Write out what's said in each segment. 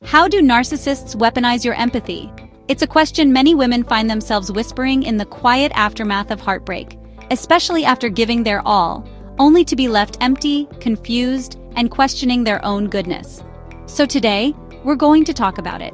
How do narcissists weaponize your empathy? It's a question many women find themselves whispering in the quiet aftermath of heartbreak, especially after giving their all, only to be left empty, confused, and questioning their own goodness. So today, we're going to talk about it.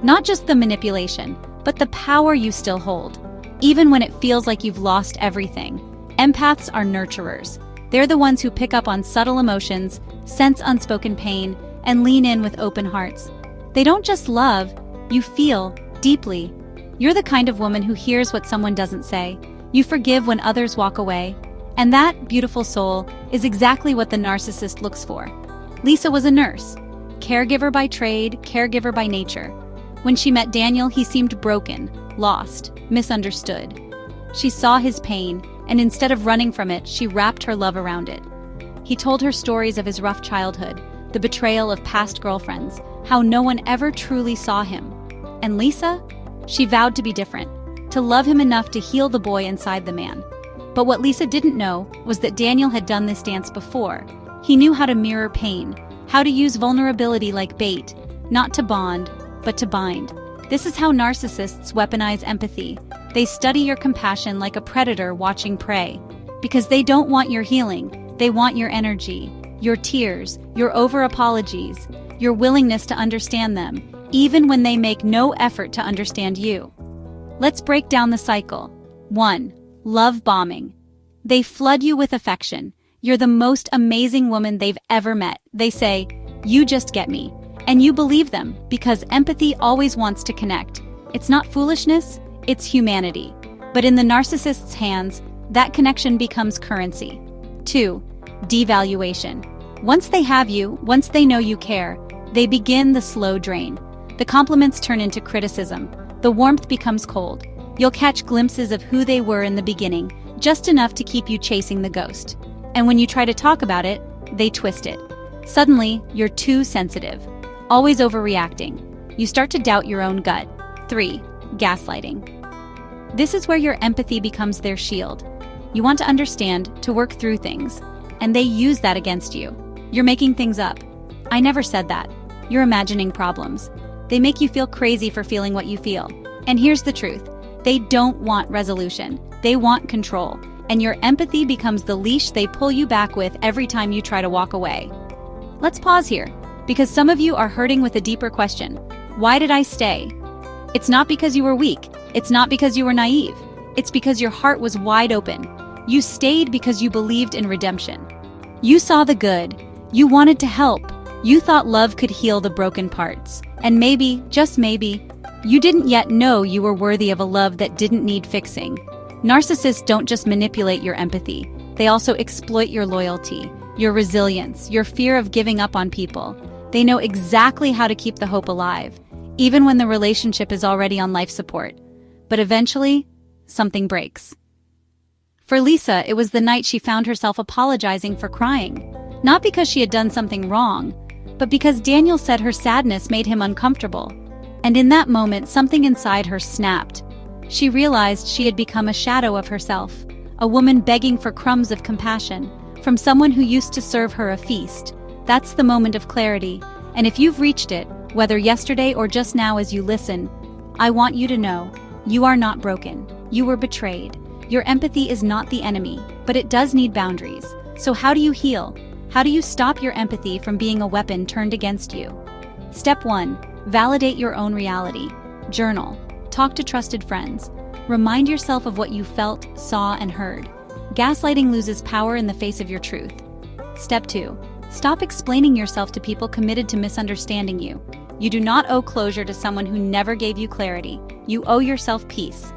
Not just the manipulation, but the power you still hold. Even when it feels like you've lost everything, empaths are nurturers. They're the ones who pick up on subtle emotions, sense unspoken pain, and lean in with open hearts. They don't just love, you feel deeply. You're the kind of woman who hears what someone doesn't say. You forgive when others walk away. And that beautiful soul is exactly what the narcissist looks for. Lisa was a nurse, caregiver by trade, caregiver by nature. When she met Daniel, he seemed broken, lost, misunderstood. She saw his pain, and instead of running from it, she wrapped her love around it. He told her stories of his rough childhood, the betrayal of past girlfriends, how no one ever truly saw him. And Lisa? She vowed to be different, to love him enough to heal the boy inside the man. But what Lisa didn't know was that Daniel had done this dance before. He knew how to mirror pain, how to use vulnerability like bait, not to bond, but to bind. This is how narcissists weaponize empathy. They study your compassion like a predator watching prey. Because they don't want your healing, they want your energy, your tears, your over-apologies, your willingness to understand them, even when they make no effort to understand you. Let's break down the cycle. 1. Love bombing. They flood you with affection. You're the most amazing woman they've ever met. They say, "You just get me." And you believe them, because empathy always wants to connect. It's not foolishness, it's humanity. But in the narcissist's hands, that connection becomes currency. 2. Devaluation. Once they have you, once they know you care, they begin the slow drain. The compliments turn into criticism. The warmth becomes cold. You'll catch glimpses of who they were in the beginning, just enough to keep you chasing the ghost. And when you try to talk about it, they twist it. Suddenly, you're too sensitive, always overreacting. You start to doubt your own gut. 3. Gaslighting. This is where your empathy becomes their shield. You want to understand, to work through things, and they use that against you. You're making things up. I never said that. You're imagining problems. They make you feel crazy for feeling what you feel. And here's the truth. They don't want resolution. They want control. And your empathy becomes the leash they pull you back with every time you try to walk away. Let's pause here, because some of you are hurting with a deeper question. Why did I stay? It's not because you were weak. It's not because you were naive. It's because your heart was wide open. You stayed because you believed in redemption. You saw the good. You wanted to help. You thought love could heal the broken parts. And maybe, just maybe, you didn't yet know you were worthy of a love that didn't need fixing. Narcissists don't just manipulate your empathy. They also exploit your loyalty, your resilience, your fear of giving up on people. They know exactly how to keep the hope alive, even when the relationship is already on life support. But eventually, something breaks. For Lisa, it was the night she found herself apologizing for crying. Not because she had done something wrong, but because Daniel said her sadness made him uncomfortable. And in that moment, something inside her snapped. She realized she had become a shadow of herself, a woman begging for crumbs of compassion from someone who used to serve her a feast. That's the moment of clarity. And if you've reached it, whether yesterday or just now as you listen, I want you to know, you are not broken. You were betrayed. Your empathy is not the enemy, but it does need boundaries. So how do you heal? How do you stop your empathy from being a weapon turned against you? Step 1. Validate your own reality. Journal. Talk to trusted friends. Remind yourself of what you felt, saw, and heard. Gaslighting loses power in the face of your truth. Step 2. Stop explaining yourself to people committed to misunderstanding you. You do not owe closure to someone who never gave you clarity. You owe yourself peace.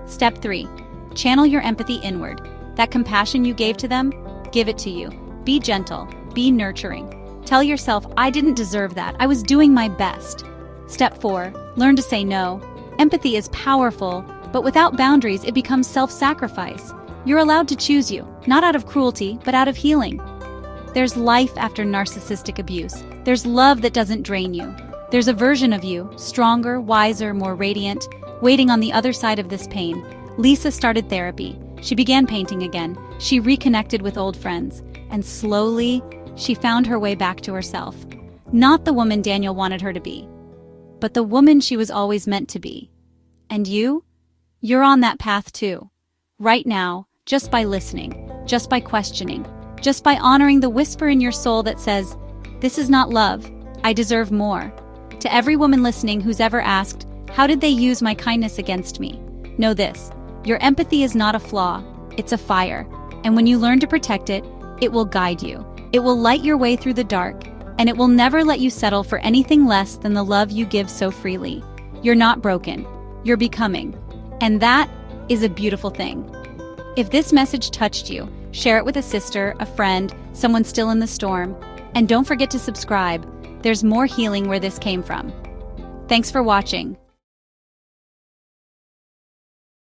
Step 3. Channel your empathy inward. That compassion you gave to them, give it to you. Be gentle. Be nurturing. Tell yourself, I didn't deserve that. I was doing my best. Step 4. Learn to say no. Empathy is powerful, but without boundaries, it becomes self-sacrifice. You're allowed to choose you, not out of cruelty, but out of healing. There's life after narcissistic abuse. There's love that doesn't drain you. There's a version of you, stronger, wiser, more radiant, waiting on the other side of this pain. Lisa started therapy. She began painting again. She reconnected with old friends. And slowly, she found her way back to herself. Not the woman Daniel wanted her to be, but the woman she was always meant to be. And you're on that path too. Right now, just by listening, just by questioning, just by honoring the whisper in your soul that says, "This is not love, I deserve more." To every woman listening who's ever asked, "How did they use my kindness against me?" Know this, your empathy is not a flaw, it's a fire. And when you learn to protect it, it will guide you. It will light your way through the dark, and it will never let you settle for anything less than the love you give so freely. You're not broken, you're becoming. And that is a beautiful thing. If this message touched you, share it with a sister, a friend, someone still in the storm. And don't forget to subscribe. There's more healing where this came from. Thanks for watching.